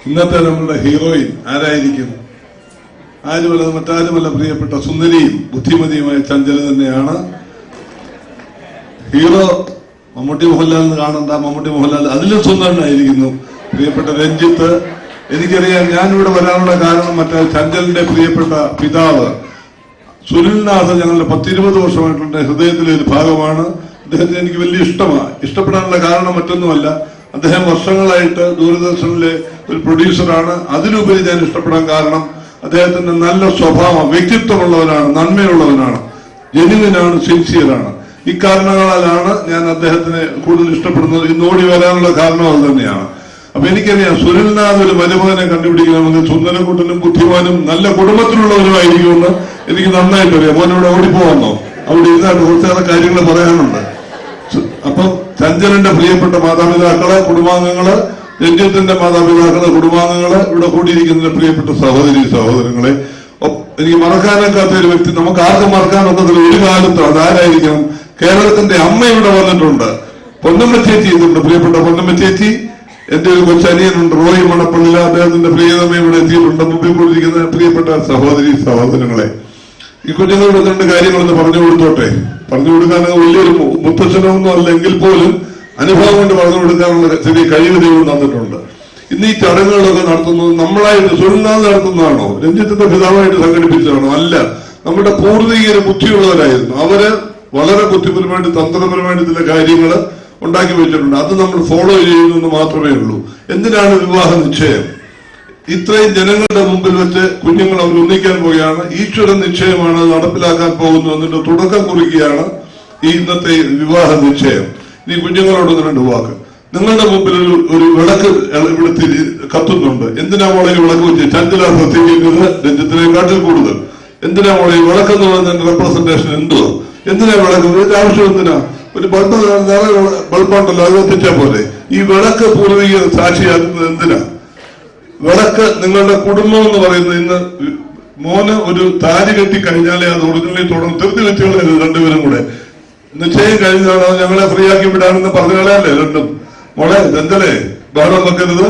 ഇന്നത്തെ നമ്മുടെ ഹീറോയിൻ ആരായിരിക്കും? ആരുമല്ല, മറ്റാരുമല്ല, പ്രിയപ്പെട്ട സുന്ദരിയും ബുദ്ധിമതിയുമായ ചഞ്ചല തന്നെയാണ്. ഹീറോ മമ്മൂട്ടി മോഹൻലാൽ എന്ന് കാണണ്ട, മമ്മൂട്ടി മോഹൻലാൽ അതിലും സുന്ദരനായിരിക്കുന്നു പ്രിയപ്പെട്ട രഞ്ജിത്ത്. എനിക്കറിയാം, ഞാനിവിടെ വരാനുള്ള കാരണം മറ്റേ ചഞ്ചലിന്റെ പ്രിയപ്പെട്ട പിതാവ് സുനിൽനാഥ് ഞങ്ങളുടെ 10-20 വർഷമായിട്ടുള്ള ഹൃദയത്തിലെ ഒരു ഭാഗമാണ്. അദ്ദേഹത്തിന് എനിക്ക് വലിയ ഇഷ്ടമാണ്. ഇഷ്ടപ്പെടാനുള്ള കാരണം മറ്റൊന്നുമല്ല, അദ്ദേഹം വർഷങ്ങളായിട്ട് ദൂരദർശനിലെ ഒരു പ്രൊഡ്യൂസറാണ്. അതിലുപരി ഞാൻ ഇഷ്ടപ്പെടാൻ കാരണം അദ്ദേഹത്തിന്റെ നല്ല സ്വഭാവം, വ്യക്തിത്വമുള്ളവനാണ്, നന്മയുള്ളവനാണ്, ജെന്യുവിനാണ്, സിൻസിയറാണ്. ഇക്കാരണങ്ങളാലാണ് ഞാൻ അദ്ദേഹത്തിനെ കൂടുതൽ ഇഷ്ടപ്പെടുന്നത്. ഇന്ന് ഓടി വരാനുള്ള കാരണം അത് തന്നെയാണ്. അപ്പൊ എനിക്കറിയാം, സുനിൽനാഥ് ഒരു മരുമകനെ കണ്ടുപിടിക്കണമെങ്കിൽ സുന്ദരക്കുട്ടനും ബുദ്ധിമാനും നല്ല കുടുംബത്തിലുള്ളവരുമായിരിക്കുമെന്ന് എനിക്ക് നന്നായിട്ട് അറിയാം. മോനോട് ഓടിപ്പോവന്നോ? അവിടെ ഇരുന്നാണ് കുറച്ചേറെ കാര്യങ്ങൾ പറയാനുണ്ട്. അപ്പം ചഞ്ചലന്റെ പ്രിയപ്പെട്ട മാതാപിതാക്കള്, കുടുംബാംഗങ്ങള്, രഞ്ജിത്തിന്റെ മാതാപിതാക്കള്, കുടുംബാംഗങ്ങള്, ഇവിടെ കൂടിയിരിക്കുന്ന പ്രിയപ്പെട്ട സഹോദരി സഹോദരങ്ങളെ, എനിക്ക് മറക്കാനൊക്കാത്ത ഒരു വ്യക്തി, നമുക്ക് ആർക്കും മറക്കാനൊക്കത്തില്ല. ഒരു കാലത്ത് അതാരായിരിക്കണം? കേരളത്തിന്റെ അമ്മ ഇവിടെ വന്നിട്ടുണ്ട്, പൊന്നമ്മ ചേച്ചി എത്തിയിട്ടുണ്ട്. പ്രിയപ്പെട്ട പൊന്നമ്മ ചേച്ചി, എന്റെ ഒരു കൊച്ചനിയനുണ്ട് റോയി മണപ്പള്ളില, അദ്ദേഹത്തിന്റെ പ്രിയതമ ഇവിടെ എത്തിയിട്ടുണ്ട്. മുമ്പിൽ കൂടിയിരിക്കുന്ന പ്രിയപ്പെട്ട സഹോദരി സഹോദരങ്ങളെ, ഈ കുഞ്ഞുങ്ങളുടെ 2 കാര്യങ്ങളൊന്ന് പറഞ്ഞു കൊടുത്തോട്ടെ. പറഞ്ഞു കൊടുക്കാൻ വലിയൊരു മുത്തച്ഛനൊന്നും അല്ലെങ്കിൽ പോലും അനുഭവം കൊണ്ട് പറഞ്ഞു കൊടുക്കാനുള്ള ചെറിയ കഴിവ് ദൈവം തന്നിട്ടുണ്ട്. ഇന്ന് ഈ ചടങ്ങുകളൊക്കെ നടത്തുന്നത് നമ്മളായിട്ട് സുനിൽനാഥ് നടത്തുന്നതാണോ, രഞ്ജിത്തിന്റെ പിതാവായിട്ട് സംഘടിപ്പിച്ചതാണോ? അല്ല, നമ്മുടെ പൂർവികര് ബുദ്ധിയുള്ളവരായിരുന്നു. അവര് വളരെ ബുദ്ധിപരമായിട്ട് തന്ത്രപരമായിട്ട് ചില കാര്യങ്ങൾ ഉണ്ടാക്കി വെച്ചിട്ടുണ്ട്. അത് നമ്മൾ ഫോളോ ചെയ്യുന്നു മാത്രമേ ഉള്ളൂ. എന്തിനാണ് വിവാഹ നിശ്ചയം? ഇത്രയും ജനങ്ങളുടെ മുമ്പിൽ വെച്ച് കുഞ്ഞുങ്ങൾ അവർ ഒന്നിക്കാൻ പോവുകയാണ്. ഈശ്വര നിശ്ചയമാണ് നടപ്പിലാക്കാൻ പോകുന്നു എന്നതിന്റെ തുടക്കം കുറിക്കുകയാണ് ഈ ഇന്നത്തെ വിവാഹ നിശ്ചയം. ഇനി കുഞ്ഞുങ്ങളോട് 2 വാക്ക്. നിങ്ങളുടെ മുമ്പിൽ ഒരു വിളക്ക് ഇവിടെ കത്തുന്നുണ്ട്. എന്തിനാ മോളെ വിളക്ക് വെച്ച്? ചഞ്ചല സത്യക്കുന്നത് രഞ്ജിത്തിനെക്കാട്ടിൽ കൂടുതൽ. എന്തിനാ മോളെ വിളക്കെന്ന് പറയുന്നതിന്റെ റെപ്രസെന്റേഷൻ എന്തുവാ? എന്തിനാ വിളക്ക്? ഇതിന്റെ ആവശ്യം എന്തിനാ? ഒരു ബൾബ് ബൾബുണ്ടല്ലോ, അത് കത്തിച്ചാൽ പോലെ. ഈ വിളക്ക് പൂർവിക സാക്ഷിയാക്കുന്നത് എന്തിനാ? വിളക്ക് നിങ്ങളുടെ കുടുംബം എന്ന് പറയുന്നത്, ഇന്ന് മോന് ഒരു താലി കെട്ടി കഴിഞ്ഞാലേ അത് ഒറിജിനലി തുടങ്ങും. തീർത്തി വെച്ചുകളെ 2 പേരും കൂടെ നിശ്ചയം കഴിഞ്ഞാണോ ഞങ്ങളെ ഫ്രീ ആക്കി വിടാനെന്ന് പറഞ്ഞാലേ 2. മോളെ ചഞ്ചലേ, ബഹളം വെക്കരുത്.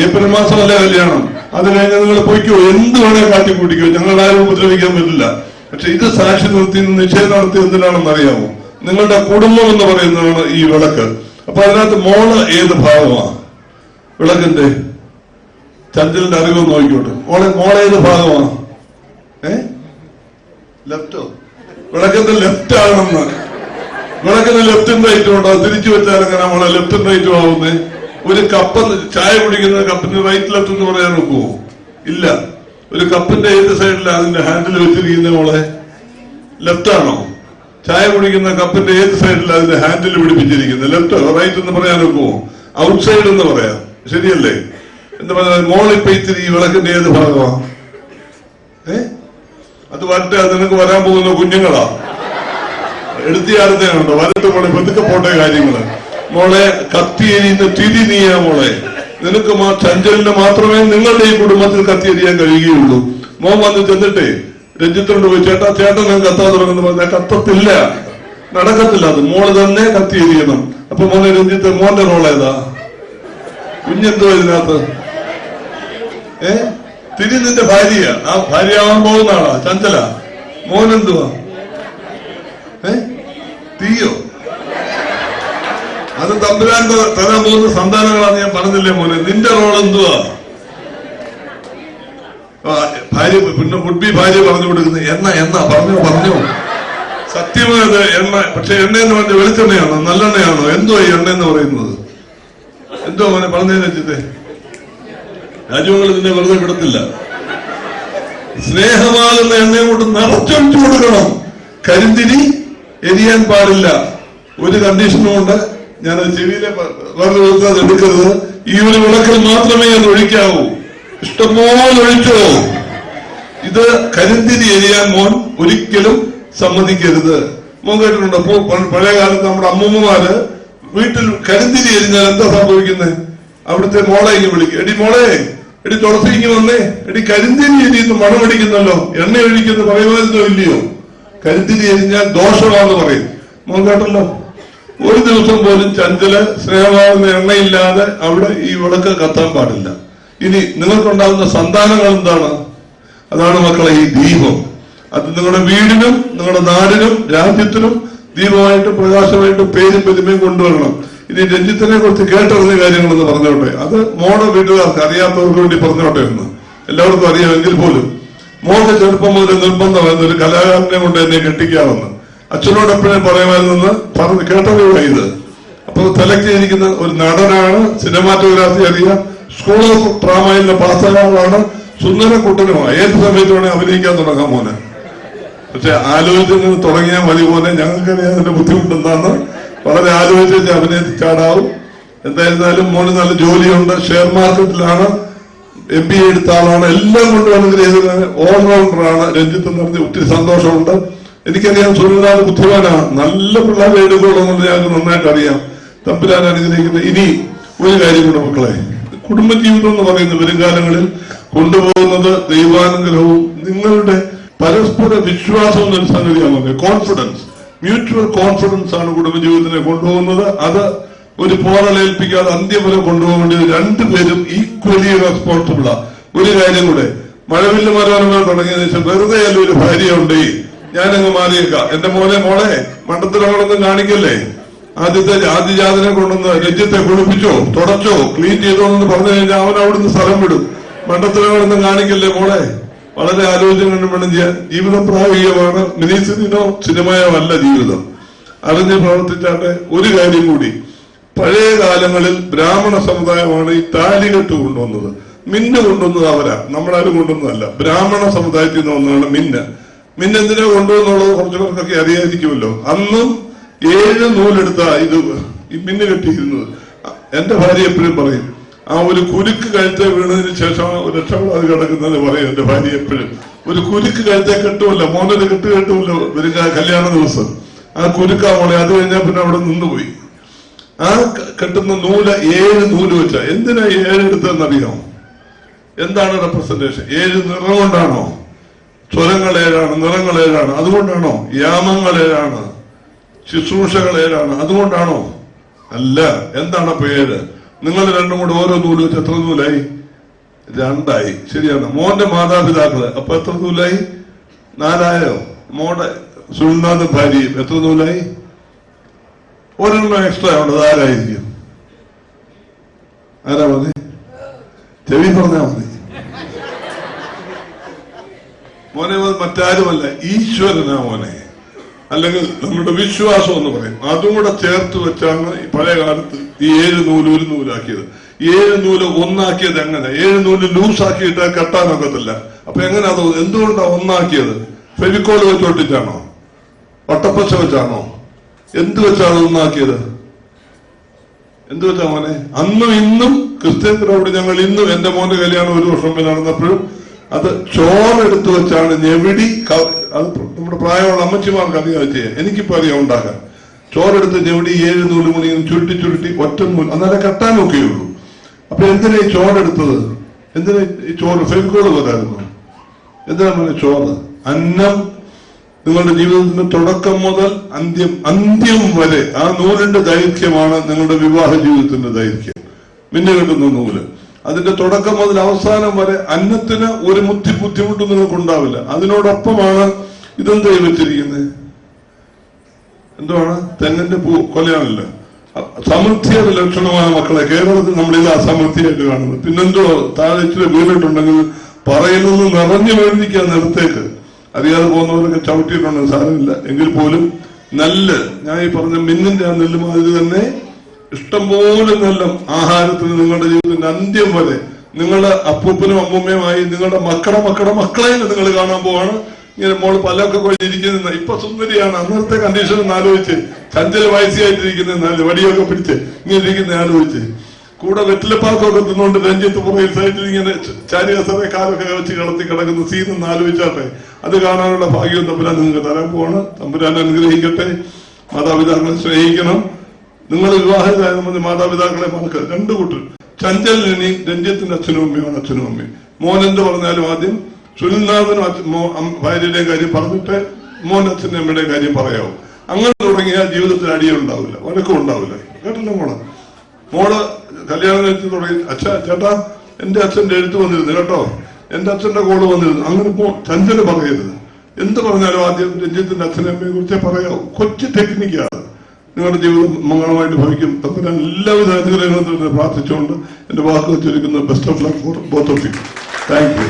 ഏപ്രിൽ മാസമല്ലേ കല്യാണം, അത് കഴിഞ്ഞാൽ നിങ്ങൾ പൊയ്ക്കോ, എന്ത് വേണേ കാട്ടിക്കൂട്ടിക്കോ, ഞങ്ങൾ ആരും ഉപദ്രവിക്കാൻ പറ്റില്ല. പക്ഷെ ഇത് സാക്ഷി നിർത്തി നിശ്ചയം നടത്തി എന്തിനാണെന്ന് അറിയാമോ? നിങ്ങളുടെ കുടുംബം എന്ന് പറയുന്നതാണ് ഈ വിളക്ക്. അപ്പൊ അതിനകത്ത് മോള് ഏത് ഭാഗമാണ് വിളക്കിന്റെ? ചഞ്ചലിന്റെ അറിവ് നോക്കിക്കോട്ടെ. മോളെ ഏത് ഭാഗമാണ്? ലെഫ്റ്റോ? വിളക്കിന്റെ ലെഫ്റ്റ് ആണെന്ന്. വിളക്കിന് ലെഫ്റ്റും റൈറ്റും ഉണ്ടോ? തിരിച്ചു വെച്ചാൽ എങ്ങനെ മോളെ ലെഫ്റ്റും റൈറ്റും ആവുന്നേ? ഒരു കപ്പ് ചായ കുടിക്കുന്ന കപ്പിന് റൈറ്റ് ലെഫ്റ്റ് എന്ന് പറയാൻ നോക്കുമോ? ഇല്ല. ഒരു കപ്പിന്റെ ഏത് സൈഡിലാണ് അതിന്റെ ഹാൻഡിൽ വെച്ചിരിക്കുന്ന മോളെ? ലെഫ്റ്റ് ആണോ? ചായ കുടിക്കുന്ന കപ്പിന്റെ ഏത് സൈഡിലാണ് അതിന്റെ ഹാൻഡിൽ പിടിപ്പിച്ചിരിക്കുന്നത്? ലെഫ്റ്റോ റൈറ്റ് എന്ന് പറയാൻ നോക്കുമോ? ഔട്ട് സൈഡ് എന്ന് പറയാം. ശരിയല്ലേ? എന്ന് പറഞ്ഞാൽ മോളിപ്പോ ഇത്തിരി ഈ വിളക്കിന്റെ ഏത് ഭാഗമാണ്? അത് വരട്ടെ, അത് നിനക്ക് വരാൻ പോകുന്ന കുഞ്ഞുങ്ങളാ. എടുത്തിയാർത്തേനുണ്ടോ? വരട്ടെ മോളെ, പതുക്കെ പോട്ടെ കാര്യങ്ങള്. മോളെ കത്തിയെരിയുന്ന തിരി നീയാ മോളെ. നിനക്ക് ചഞ്ചലിന് മാത്രമേ നിങ്ങളുടെ ഈ കുടുംബത്തിൽ കത്തിയെരിയാൻ കഴിയുകയുള്ളൂ. മോൻ വന്ന് ചെന്നിട്ടേ രഞ്ജിത്തോണ്ട് പോയി, ചേട്ടാ ഞാൻ കത്താൻ തുടങ്ങുന്ന പറഞ്ഞാൽ കത്തത്തില്ല, നടക്കത്തില്ല. അത് മോള് തന്നെ കത്തിയെരിയണം. അപ്പൊ മോനെ രഞ്ജിത്ത്, മോന്റെ റോൾ ഏതാ? കുഞ്ഞെന്തോ ഇതിനകത്ത്? തിരി നിന്റെ ഭാര്യ, ആ ഭാര്യയാവാൻ പോകുന്ന ആളാ ചഞ്ചല. മോനെന്തുവാ? തീയോ? അത് തമ്പുരാൻ തരാൻ പോകുന്ന സന്താനങ്ങളാന്ന് ഞാൻ പറഞ്ഞില്ലേ മോനെ. നിന്റെ റോൾ എന്തുവാ? ഭാര്യ, പിന്നെ വുഡ്ബി ഭാര്യ പറഞ്ഞു കൊടുക്കുന്നത് എണ്ണ പറഞ്ഞു സത്യമായത് എണ്ണ. പക്ഷെ എണ്ണയെന്ന് പറഞ്ഞ വെളിച്ചെണ്ണയാണോ നല്ലെണ്ണയാണോ? എന്തോ ഈ എണ്ണ എന്ന് പറയുന്നത്? എന്തോ മോനെ പറഞ്ഞതിനെ വെച്ചിട്ട് രാജ്യങ്ങൾ ഇതിനെ വെറുതെ കിടത്തില്ല. സ്നേഹമാകുന്ന എണ്ണയെ കൊണ്ട് നിറച്ചൊഴിച്ചു കൊടുക്കണം. കരിന്തിരി എരിയാൻ പാടില്ല. ഒരു കണ്ടീഷനും കൊണ്ട് ഞാനത് ചെവിയിലെ വെറുതെ കൊടുക്കാതെ എടുക്കരുത്. ഈ ഒരു വിളക്കിൽ മാത്രമേ അത് ഒഴിക്കാവൂ. ഇഷ്ടംപോലെ ഒഴിച്ചോ. ഇത് കരിന്തിരി എരിയാൻ മോൻ ഒരിക്കലും സമ്മതിക്കരുത്. മോൻ കേട്ടിട്ടുണ്ടോ? പഴയ കാലത്ത് നമ്മുടെ അമ്മൂമ്മമാര് വീട്ടിൽ കരിന്തിരി എരിഞ്ഞാൽ എന്താ സംഭവിക്കുന്നത്? അവിടുത്തെ മോളെ ഇങ്ങനെ വിളിക്കും, എടി മോളെ, എടി തുളസി ഇങ്ങനെ വന്നേ, എടി കരിന്തിരി എരിയുന്നു മണമടിക്കുന്നല്ലോ, എണ്ണ ഒഴിക്കുന്നു പറയുമായിരുന്നോ ഇല്ലയോ? കരിന്തിരി എരിഞ്ഞാൽ ദോഷമാണെന്ന് പറയും. മോൻ കേട്ടല്ലോ? ഒരു ദിവസം പോലും ചഞ്ചല് സ്നേഹമാകുന്ന എണ്ണയില്ലാതെ അവിടെ ഈ വിളക്ക് കത്താൻ പാടില്ല. ഇനി നിങ്ങൾക്കുണ്ടാകുന്ന സന്താനങ്ങൾ എന്താണ്? അതാണ് മക്കളെ ഈ ദീപം. അത് നിങ്ങളുടെ വീടിനും നിങ്ങളുടെ നാടിനും രാജ്യത്തിനും ദീപമായിട്ട് പ്രകാശമായിട്ട് പേരും പെരുമയും കൊണ്ടുവരണം. ഇനി രഞ്ജിത്തിനെ കുറിച്ച് കേട്ടറിഞ്ഞ കാര്യങ്ങളെന്ന് പറഞ്ഞോട്ടെ. അത് മോടെ വീട്ടുകാർക്ക് അറിയാത്തവർക്ക് വേണ്ടി പറഞ്ഞോട്ടെ എന്ന്. എല്ലാവർക്കും അറിയാമെങ്കിൽ പോലും മോൾക്ക് ചെറുപ്പം മുതൽ നിർബന്ധമായിരുന്നു ഒരു കലാകാരനെ കൊണ്ട് എന്നെ കെട്ടിക്കാമെന്ന്. അച്ഛനോട് എപ്പോഴും പറയുമായിരുന്നെന്ന് പറഞ്ഞ് കേട്ടറിയുക ഇത്. അപ്പൊ സെലക്ട് ചെയ്തിരിക്കുന്ന ഒരു നടനാണ്, സിനിമാറ്റോഗ്രാഫി അറിയാം, സ്കൂൾ ഓഫ് ഡ്രാമയിലെ പാസ്സാളാണ്, സുന്ദരക്കുട്ടനുമാണ്. ഏത് സമയത്ത് വേണേ അഭിനയിക്കാൻ തുടങ്ങാൻ മോനെ. പക്ഷെ ആലോചിച്ച് തുടങ്ങിയാൽ മതി പോലെ ഞങ്ങൾക്കറിയാം അതിന്റെ ബുദ്ധിമുട്ടെന്താന്ന്. വളരെ ആലോചിച്ച് അഭിനയിച്ചാടാവും. എന്തായിരുന്നാലും മോന് നല്ല ജോലിയുണ്ട്, ഷെയർ മാർക്കറ്റിലാണ്, MBA എടുത്ത ആളാണ്, എല്ലാം കൊണ്ടുവന്നെങ്കിൽ ഓൾറൗണ്ടറാണ് രഞ്ജിത്ത് എന്ന് പറഞ്ഞ് ഒത്തിരി സന്തോഷമുണ്ട്. എനിക്കറിയാം സുനിൽനാഥ് ബുദ്ധിമാനാണ്, നല്ല പിള്ളേരെ എടുക്കുള്ളൂ എന്നുള്ളത് ഞങ്ങൾക്ക് നന്നായിട്ട് അറിയാം. തമ്പുരാൻ അനുഗ്രഹിക്കുന്നത്. ഇനി ഒരു കാര്യം കൂടെ മക്കളെ, കുടുംബജീവിതം എന്ന് പറയുന്ന വരും കാലങ്ങളിൽ കൊണ്ടുപോകുന്നത് ദൈവാനുഗ്രഹവും നിങ്ങളുടെ പരസ്പര വിശ്വാസവും എന്നൊരു സംഗതിയാണ്. കോൺഫിഡൻസ്, മ്യൂച്വൽ കോൺഫിഡൻസ് ആണ് കുടുംബജീവിതത്തിനെ കൊണ്ടുപോകുന്നത്. അത് ഒരു പോറലേൽപ്പിക്കാതെ അന്ത്യം വരെ കൊണ്ടുപോകേണ്ടത് രണ്ടുപേരും ഈക്വലി റെസ്പോൺസിബിളാ. ഒരു കാര്യം കൂടെ, മഴവില്ല് മനോരമ തുടങ്ങിയതിനു ശേഷം വെറുതെ അല്ല ഒരു ഭാര്യ ഉണ്ട്, ഞാനങ്ങ് മാറിയേക്കാം. എന്റെ മോളെ മണ്ടത്തിലൊന്നും കാണിക്കല്ലേ. ആദ്യജാതനെ കൊണ്ടുവന്ന് രഞ്ജിത്തെ കുളിപ്പിച്ചോ തുടച്ചോ ക്ലീൻ ചെയ്തോ എന്ന് പറഞ്ഞു കഴിഞ്ഞാൽ അവൻ അവിടുന്ന് സ്ഥലം വിടും. മണ്ടത്തിലൊന്നും കാണിക്കല്ലേ മോളെ. വളരെ ആലോചന കണ്ടും വേണം ചെയ്യാൻ. ജീവിതം പ്രായോഗികമാണ്. മിനിസിനോ സിനിമയോ അല്ല ജീവിതം. അറിഞ്ഞ് പ്രവർത്തിച്ചാട്ടെ. ഒരു കാര്യം കൂടി, പഴയ കാലങ്ങളിൽ ബ്രാഹ്മണ സമുദായമാണ് ഈ താലികെട്ട് കൊണ്ടുവന്നത്. മിന്ന് കൊണ്ടുവന്നത് അവരാ, നമ്മളാരും കൊണ്ടുവന്നതല്ല. ബ്രാഹ്മണ സമുദായത്തിൽ നിന്ന് വന്നതാണ് മിന്ന്. മിന്നെന്തിനാ കൊണ്ടുവന്നുള്ളത് കുറച്ചു പേർക്കൊക്കെ അറിയാതിരിക്കുമല്ലോ. അന്നും 7 നൂലെടുത്താ ഇത് ഈ മിന്ന് കെട്ടിയിരുന്നത്. എന്റെ ഭാര്യ എപ്പോഴും പറയും, ആ ഒരു കുരുക്ക് കഴുത്തെ വീണതിന് ശേഷം രക്ഷപ്പെടാതെ കിടക്കുന്നത് പറയും എന്റെ ഭാര്യ എപ്പോഴും. ഒരു കുരുക്ക് കഴുത്തെ കെട്ടുമല്ല, മോനൊരു കെട്ടുമല്ലോ വരും കല്യാണ ദിവസം. ആ കുരുക്കാ മോളെ. അത് കഴിഞ്ഞാൽ പിന്നെ അവിടെ നിന്നുപോയി. ആ കെട്ടുന്ന നൂല് 7 നൂല് വെച്ച. എന്തിനാ 7 എടുത്തതെന്നറിയാമോ? എന്താണ് റെപ്രസെന്റേഷൻ? 7 നിറം കൊണ്ടാണോ? സ്വരങ്ങൾ 7ആണ്, നിറങ്ങൾ 7ആണ്, അതുകൊണ്ടാണോ? യാമങ്ങൾ 7ആണ്, ശുശ്രൂഷകൾ 7ആണ്, അതുകൊണ്ടാണോ? അല്ല. എന്താണ് അപ്പൊ 7? നിങ്ങൾ രണ്ടും കൂടെ ഓരോ നൂല് വെച്ച് എത്ര നൂലായി? 2ആയി. ശരിയാണ്. മോന്റെ മാതാപിതാക്കള് അപ്പൊ എത്ര നൂലായി? 4ആയോ? മോടെ സുനിൽനാഥ് ഭാര്യയും എത്ര നൂലായി? ഒരെണ്ണം എക്സ്ട്രാ ഉള്ളത് ആരായിരിക്കും? ആരാ മതി? ചെവി പറഞ്ഞാ മതി. മോനെ മറ്റാരുമല്ല, ഈശ്വരനാ മോനെ. അല്ലെങ്കിൽ നമ്മുടെ വിശ്വാസം എന്ന് പറയും. അതും കൂടെ ചേർത്ത് വെച്ചാണ് ഈ പഴയ കാലത്ത് ഈ 7 നൂല് 1 നൂലാക്കിയത്. 7 നൂല് ഒന്നാക്കിയത് എങ്ങനെ? 7 നൂല് ലൂസാക്കിയിട്ട് കെട്ടാനൊക്കത്തില്ല. അപ്പൊ എങ്ങനെ അത് എന്തുകൊണ്ടാണ് ഒന്നാക്കിയത്? ഫെവിക്കോൾ വെച്ചോട്ടിച്ചാണോ? വട്ടപ്പച്ച വെച്ചാണോ? എന്ത് വെച്ചാണ് ഒന്നാക്കിയത്? എന്ത് വെച്ചാ മോനെ? അന്നും ഇന്നും ക്രിസ്ത്യൻസിനോട് ഞങ്ങൾ ഇന്നും, എന്റെ മോന്റെ കല്യാണം 1 വർഷം മുമ്പ് നടന്നപ്പോഴും അത് ചോറെടുത്ത് വെച്ചാണ് ഞെവിടി. അത് നമ്മുടെ പ്രായമുള്ള അമ്മച്ചിമാർക്ക് അറിയാൻ ചെയ്യാം. എനിക്കിപ്പോ അറിയാം ഉണ്ടാക്കാൻ. ചോറെടുത്ത് ഞെവിടി 7 നൂല് മുനി ചുരുട്ടി ഒറ്റ നൂല്, അന്നേരം കെട്ടാനൊക്കെ ഉള്ളൂ. അപ്പൊ എന്തിനാ ഈ ചോറെടുത്തത്? എന്തിനാ ഈ ചോറ്? ഫെവിക്കോള് വരായിരുന്നു. എന്തിനാ മോനെ ചോറ്? അന്നം നിങ്ങളുടെ ജീവിതത്തിന്റെ തുടക്കം മുതൽ അന്ത്യം വരെ ആ നൂലിന്റെ ദൈർഘ്യമാണ് നിങ്ങളുടെ വിവാഹ ജീവിതത്തിന്റെ ദൈർഘ്യം. മിന്നു കെട്ടുന്ന നൂല്. അതിന്റെ തുടക്കം മുതൽ അവസാനം വരെ അന്നത്തിന് ഒരു ബുദ്ധിമുട്ടും നിങ്ങൾക്ക് ഉണ്ടാവില്ല. അതിനോടൊപ്പമാണ് ഇതെന്താ വെച്ചിരിക്കുന്നത്? എന്തുവാണ്? തെങ്ങിന്റെ പൂ കൊലയാണല്ല. സമൃദ്ധിയുടെ ലക്ഷണമായ മക്കളെ കേരളത്തിൽ നമ്മളിത് അസമൃദ്ധിയായിട്ട് കാണുന്നത്. പിന്നെന്തോ താഴെ ഇച്ചിരി വീണിട്ടുണ്ടെങ്കിൽ പറയുന്നത് നിറഞ്ഞു വീഴ്ന്നിരിക്കുക നിലത്തേക്ക്. അറിയാതെ പോകുന്നവരൊക്കെ ചവിട്ടിയിട്ടുണ്ട്, സാരമില്ല. എങ്കിൽ പോലും നെല്ല്, ഞാൻ ഈ പറഞ്ഞ മിന്നിന്റെ ആ നെല്ല് മാതിരി തന്നെ ഇഷ്ടംപോലെ നെല്ലും ആഹാരത്തിന് നിങ്ങളുടെ ജീവിതത്തിന്റെ അന്ത്യം വരെ നിങ്ങളുടെ അപ്പൂപ്പനും അമ്മൂമ്മയുമായി നിങ്ങളുടെ മക്കളെ നിങ്ങൾ കാണാൻ പോവാണ്. ഇങ്ങനെ മോള് പല്ലൊക്കെ കൊഴിഞ്ഞിരിക്കുന്ന ഇപ്പൊ സുന്ദരിയാണ്. അന്നത്തെ കണ്ടീഷൻ ഒന്ന് ആലോചിച്ച്, ചഞ്ചല വയസ്സിയായിട്ടിരിക്കുന്ന വടിയൊക്കെ പിടിച്ച് ഇങ്ങനെ ഇരിക്കുന്ന ആലോചിച്ച്, കൂടെ വെറ്റിലപ്പാക്കൊക്കെ തിന്നുകൊണ്ട് രഞ്ജിത്ത് പുറയിൽ സൈഡിൽ ഇങ്ങനെ ചാരികസറെ കാലൊക്കെ വെച്ച് കിടക്കുന്ന സീനെന്ന് ആലോചിച്ചാട്ടെ. അത് കാണാനുള്ള ഭാഗ്യം തമ്പുരാൻ നിങ്ങൾക്ക് തരാൻ പോവാണ്. തമ്പുരാൻ അനുഗ്രഹിക്കട്ടെ. മാതാപിതാക്കളെ സ്നേഹിക്കണം. നിങ്ങൾ വിവാഹിതരായ മാതാപിതാക്കളെ മറക്കുക. 2 കൂട്ടർ. ചഞ്ചലിനി രഞ്ജിത്തിന്റെ അച്ഛനും അമ്മയാണ്. അച്ഛനും അമ്മയും മോൻ എന്ത് പറഞ്ഞാലും ആദ്യം സുനിൽനാഥനും ഭാര്യയുടെ കാര്യം പറഞ്ഞിട്ട് മോൻ അച്ഛനും അമ്മയുടെ കാര്യം പറയാവും. അങ്ങനെ തുടങ്ങിയാൽ ജീവിതത്തിൽ അടിയുണ്ടാവില്ല, വഴക്കം ഉണ്ടാവില്ല. കേട്ടല്ലോ മോള് കല്യാണം കഴിച്ച് തുടങ്ങി, ചേട്ടാ എന്റെ അച്ഛന്റെ എഴുത്ത് വന്നിരുന്നു കേട്ടോ, എന്റെ അച്ഛന്റെ കോള് വന്നിരുന്നു, അങ്ങനെ ചഞ്ചല് പറയരുത്. എന്ത് പറഞ്ഞാലും ആദ്യം രഞ്ജിത്തിന്റെ അച്ഛനെ അമ്മയെ കുറിച്ചേ പറയാവൂ. കൊച്ചു ടെക്നിക്കാണ്. നിങ്ങളുടെ ജീവിതം മംഗളമായിട്ട് ഭവിക്കും. തമ്മിൽ എല്ലാവിധ അനുഗ്രഹങ്ങളും പ്രാർത്ഥിച്ചുകൊണ്ട് എന്റെ വാക്കുകൾ ചുരുക്കുന്നത്. Best of luck for both of you. Thank U.